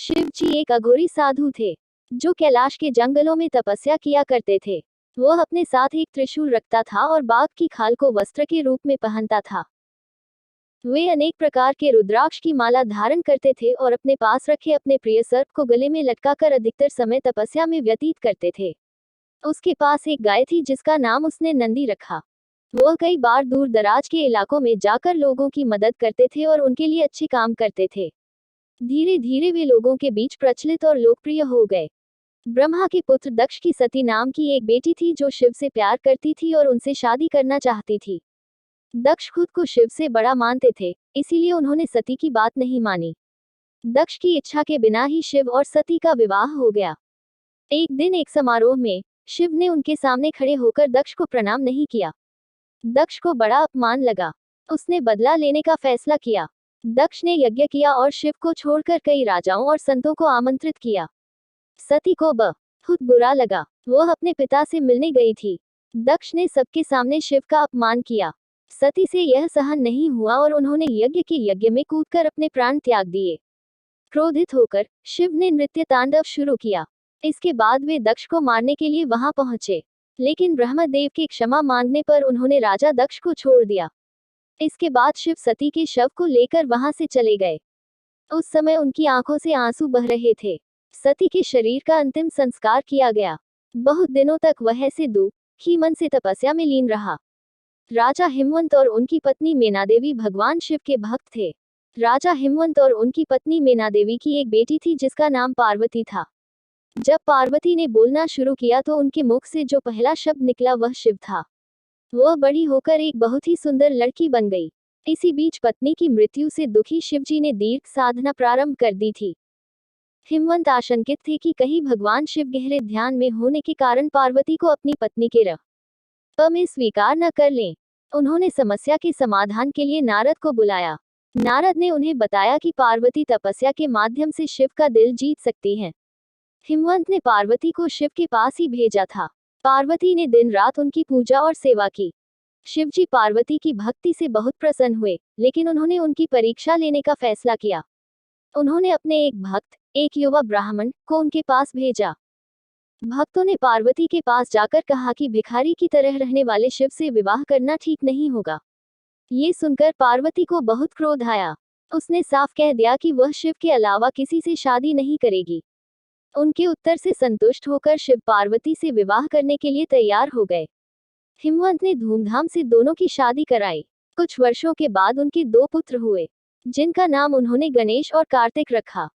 शिव जी एक अघोरी साधु थे जो कैलाश के जंगलों में तपस्या किया करते थे। वह अपने साथ एक त्रिशूल रखता था और बाघ की खाल को वस्त्र के रूप में पहनता था। वे अनेक प्रकार के रुद्राक्ष की माला धारण करते थे और अपने पास रखे अपने प्रिय सर्प को गले में लटकाकर अधिकतर समय तपस्या में व्यतीत करते थे। उसके पास एक गाय थी जिसका नाम उसने नंदी रखा। वह कई बार दूर दराज के इलाकों में जाकर लोगों की मदद करते थे और उनके लिए अच्छे काम करते थे। धीरे धीरे वे लोगों के बीच प्रचलित और लोकप्रिय हो गए। ब्रह्मा के पुत्र दक्ष की सती नाम की एक बेटी थी जो शिव से प्यार करती थी और उनसे शादी करना चाहती थी। दक्ष खुद को शिव से बड़ा मानते थे, इसीलिए उन्होंने सती की बात नहीं मानी। दक्ष की इच्छा के बिना ही शिव और सती का विवाह हो गया। एक दिन एक समारोह में शिव ने उनके सामने खड़े होकर दक्ष को प्रणाम नहीं किया। दक्ष को बड़ा अपमान लगा। उसने बदला लेने का फैसला किया। दक्ष ने यज्ञ किया और शिव को छोड़कर कई राजाओं और संतों को आमंत्रित किया। सती को बहुत बुरा लगा। वह अपने पिता से मिलने गई थी। दक्ष ने सबके सामने शिव का अपमान किया। सती से यह सहन नहीं हुआ और उन्होंने यज्ञ के यज्ञ में कूदकर अपने प्राण त्याग दिए। क्रोधित होकर शिव ने नृत्य तांडव शुरू किया। इसके बाद वे दक्ष को मारने के लिए वहां पहुंचे, लेकिन ब्रह्मदेव के क्षमा मांगने पर उन्होंने राजा दक्ष को छोड़ दिया। इसके बाद शिव सती के शव को लेकर वहां से चले गए। उस समय उनकी आंखों से आंसू बह रहे थे। सती के शरीर का अंतिम संस्कार किया गया। बहुत दिनों तक वह ऐसे दुखी मन से तपस्या में लीन रहा। राजा हिमवंत और उनकी पत्नी मेनादेवी भगवान शिव के भक्त थे। राजा हिमवंत और उनकी पत्नी मेनादेवी की एक बेटी थी जिसका नाम पार्वती था। जब पार्वती ने बोलना शुरू किया तो उनके मुख से जो पहला शब्द निकला वह शिव था। वह बड़ी होकर एक बहुत ही सुंदर लड़की बन गई। इसी बीच पत्नी की मृत्यु से दुखी शिवजी ने दीर्घ साधना प्रारंभ कर दी थी। हिमवंत आशंकित थे कि कहीं भगवान शिव गहरे ध्यान में होने के कारण पार्वती को अपनी पत्नी के रूप में स्वीकार न कर लें। उन्होंने समस्या के समाधान के लिए नारद को बुलाया। नारद ने उन्हें बताया कि पार्वती तपस्या के माध्यम से शिव का दिल जीत सकती हैं। हिमवंत ने पार्वती को शिव के पास ही भेजा था। पार्वती ने दिन रात उनकी पूजा और सेवा की। शिवजी पार्वती की भक्ति से बहुत प्रसन्न हुए, लेकिन उन्होंने उनकी परीक्षा लेने का फैसला किया। उन्होंने अपने एक भक्त, एक युवा ब्राह्मण को उनके पास भेजा। भक्तों ने पार्वती के पास जाकर कहा कि भिखारी की तरह रहने वाले शिव से विवाह करना ठीक नहीं होगा। ये सुनकर पार्वती को बहुत क्रोध आया। उसने साफ कह दिया कि वह शिव के अलावा किसी से शादी नहीं करेगी। उनके उत्तर से संतुष्ट होकर शिव पार्वती से विवाह करने के लिए तैयार हो गए। हिमवंत ने धूमधाम से दोनों की शादी कराई। कुछ वर्षों के बाद उनके 2 पुत्र हुए, जिनका नाम उन्होंने गणेश और कार्तिक रखा।